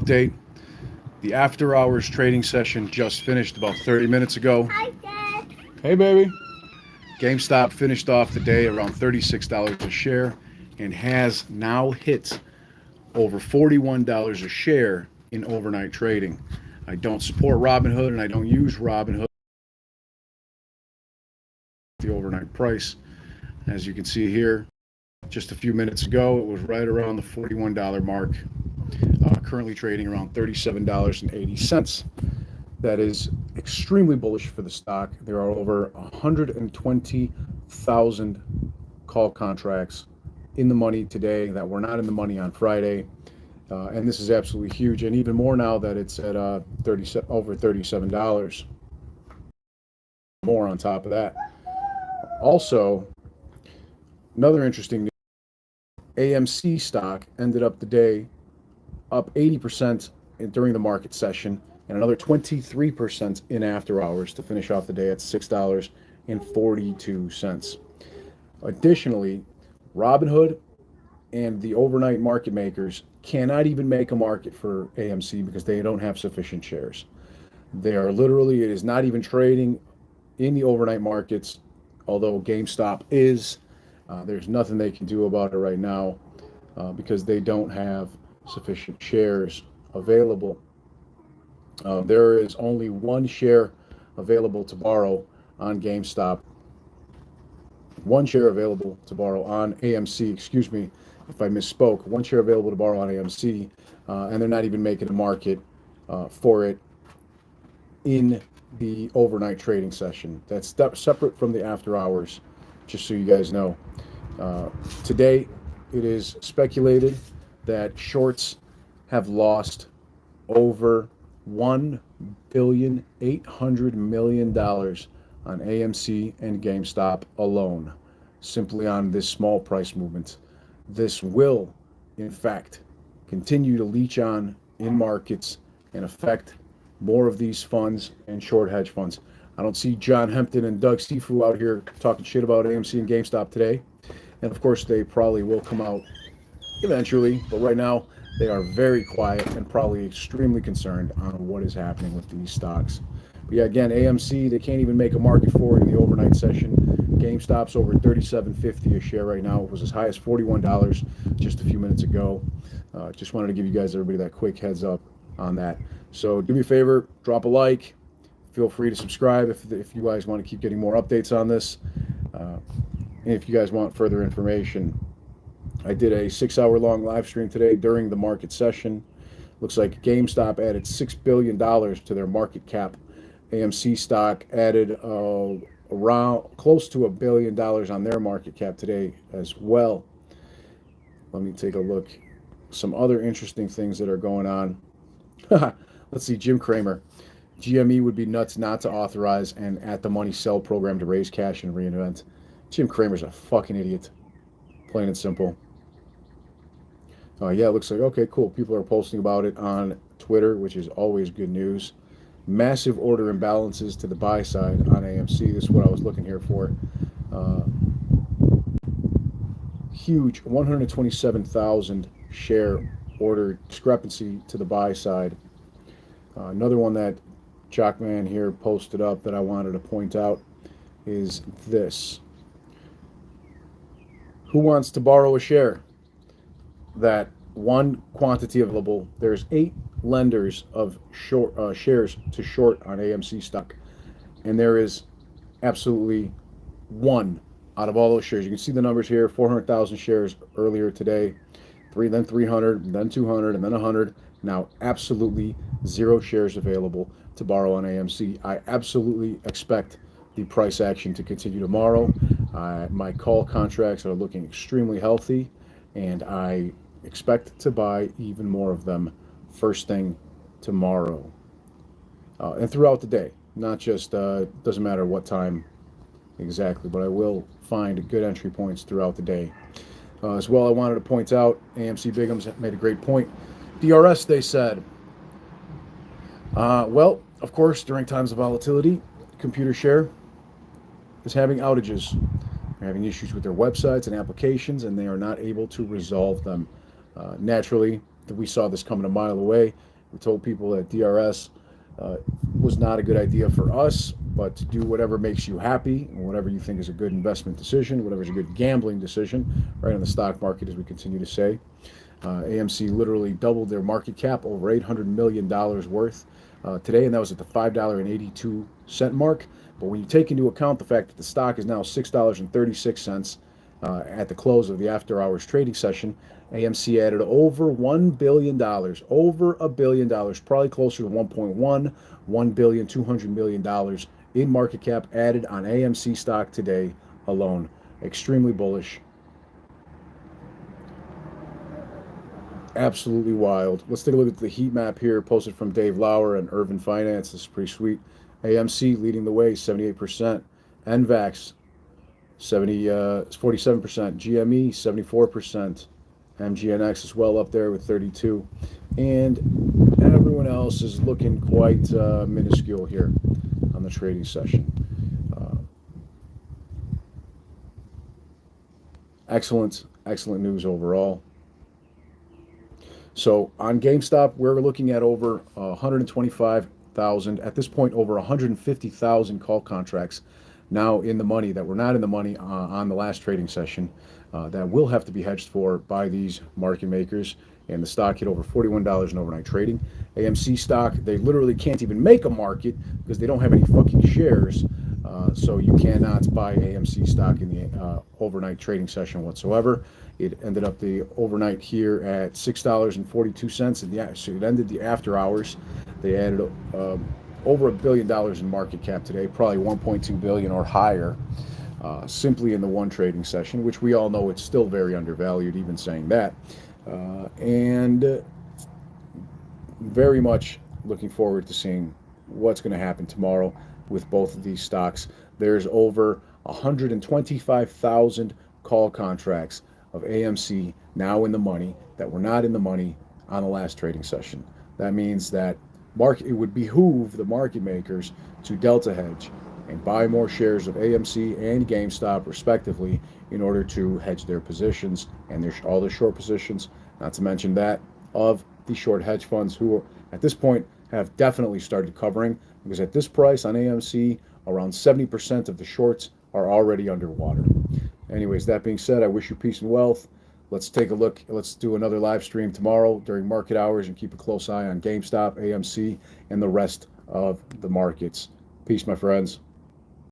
update. The after hours trading session just finished about 30 minutes ago. Hi, Dad. Hey, baby. Gamestop finished off the day around $36 a share and has now hit over $41 a share in overnight trading. I don't support Robinhood and I don't use Robinhood. The overnight price, as you can see here, just a few minutes ago, it was right around the $41 mark. Currently trading around $37.80. That is extremely bullish for the stock. There are over 120,000 call contracts in the money today that were not in the money on Friday. And this is absolutely huge, and even more now that it's at over $37. More on top of that. Also, another interesting news, AMC stock ended up the day up 80% during the market session and another 23% in after hours to finish off the day at $6.42. Additionally, Robinhood and the overnight market makers cannot even make a market for AMC because they don't have sufficient shares. They are literally, it is not even trading in the overnight markets, although GameStop is. There's nothing they can do about it right now because they don't have sufficient shares available. There is only one share available to borrow on GameStop. One share available to borrow on AMC, excuse me if I misspoke. One share available to borrow on AMC, and they're not even making a market for it in the overnight trading session. That's separate from the after hours, just so you guys know. Today, it is speculated that shorts have lost over $1,800,000,000 on AMC and GameStop alone, simply on this small price movement. This will, in fact, continue to leech on in markets and affect more of these funds and short hedge funds. I don't see John Hempton and Doug Sifu out here talking shit about AMC and GameStop today. And of course, they probably will come out eventually, but right now they are very quiet and probably extremely concerned on what is happening with these stocks. But yeah, again, AMC, they can't even make a market for it in the overnight session. GameStop's over $37.50 a share right now. It was as high as $41 just a few minutes ago. Just wanted to give you guys, everybody, that quick heads up on that. So do me a favor, drop a like. Feel free to subscribe if you guys want to keep getting more updates on this. And if you guys want further information, I did a 6-hour-long live stream today during the market session. Looks like GameStop added $6 billion to their market cap. AMC stock added around close to $1 billion on their market cap today as well. Let me take a look. Some other interesting things that are going on. Let's see, Jim Cramer. GME would be nuts not to authorize an at-the-money sell program to raise cash and reinvent. Jim Cramer's a fucking idiot. Plain and simple. Yeah, it looks like, okay, cool. People are posting about it on Twitter, which is always good news. Massive order imbalances to the buy side on AMC. This is what I was looking here for. Huge 127,000 share order discrepancy to the buy side. Another one that Jockman here posted up that I wanted to point out is this. Who wants to borrow a share? That one quantity available. There's 8 lenders of short shares to short on AMC stock, and there is absolutely one out of all those shares. You can see the numbers here: 400,000 shares earlier today, then 300, then 200, and then 100. Now absolutely 0 shares available to borrow on AMC. I absolutely expect the price action to continue tomorrow. My call contracts are looking extremely healthy, and I expect to buy even more of them first thing tomorrow and throughout the day. Not just, doesn't matter what time exactly, but I will find good entry points throughout the day. As well, I wanted to point out, AMC Bigham's made a great point. DRS, they said. Well, of course, during times of volatility, computer share is having outages. They're having issues with their websites and applications, and they are not able to resolve them. Naturally, we saw this coming a mile away, We told people that DRS was not a good idea for us, but to do whatever makes you happy and whatever you think is a good investment decision, whatever is a good gambling decision, right, in the stock market, as we continue to say. AMC literally doubled their market cap, over $800 million worth today, and that was at the $5.82 mark. But when you take into account the fact that the stock is now $6.36 at the close of the after-hours trading session, AMC added over $1 billion, over $1 billion, probably closer to 1.1, $1.2 billion in market cap added on AMC stock today alone. Extremely bullish. Absolutely wild. Let's take a look at the heat map here, posted from Dave Lauer and Irvin Finance. This is pretty sweet. AMC leading the way, 78%. NVAX, 47%. GME, 74%. MGNX is well up there with 32%. And everyone else is looking quite minuscule here on the trading session. Excellent news overall. So on GameStop, we're looking at over 125,000, at this point over 150,000 call contracts now in the money that were not in the money on the last trading session that will have to be hedged for by these market makers. And the stock hit over $41 in overnight trading. AMC stock, they literally can't even make a market because they don't have any fucking shares. So you cannot buy AMC stock in the overnight trading session whatsoever. It ended up the overnight here at $6.42, and so it ended the after hours. They added over $1 billion in market cap today, probably 1.2 billion or higher, simply in the one trading session, which we all know it's still very undervalued, even saying that. And very much looking forward to seeing what's going to happen tomorrow with both of these stocks. There's over 125,000 call contracts of AMC now in the money that were not in the money on the last trading session. That means that it would behoove the market makers to delta hedge and buy more shares of AMC and GameStop respectively in order to hedge their positions and all their short positions, not to mention that of the short hedge funds, who at this point have definitely started covering, because at this price on AMC, around 70% of the shorts are already underwater. Anyways, that being said, I wish you peace and wealth. Let's take a look. Let's do another live stream tomorrow during market hours and keep a close eye on GameStop, AMC, and the rest of the markets. Peace, my friends.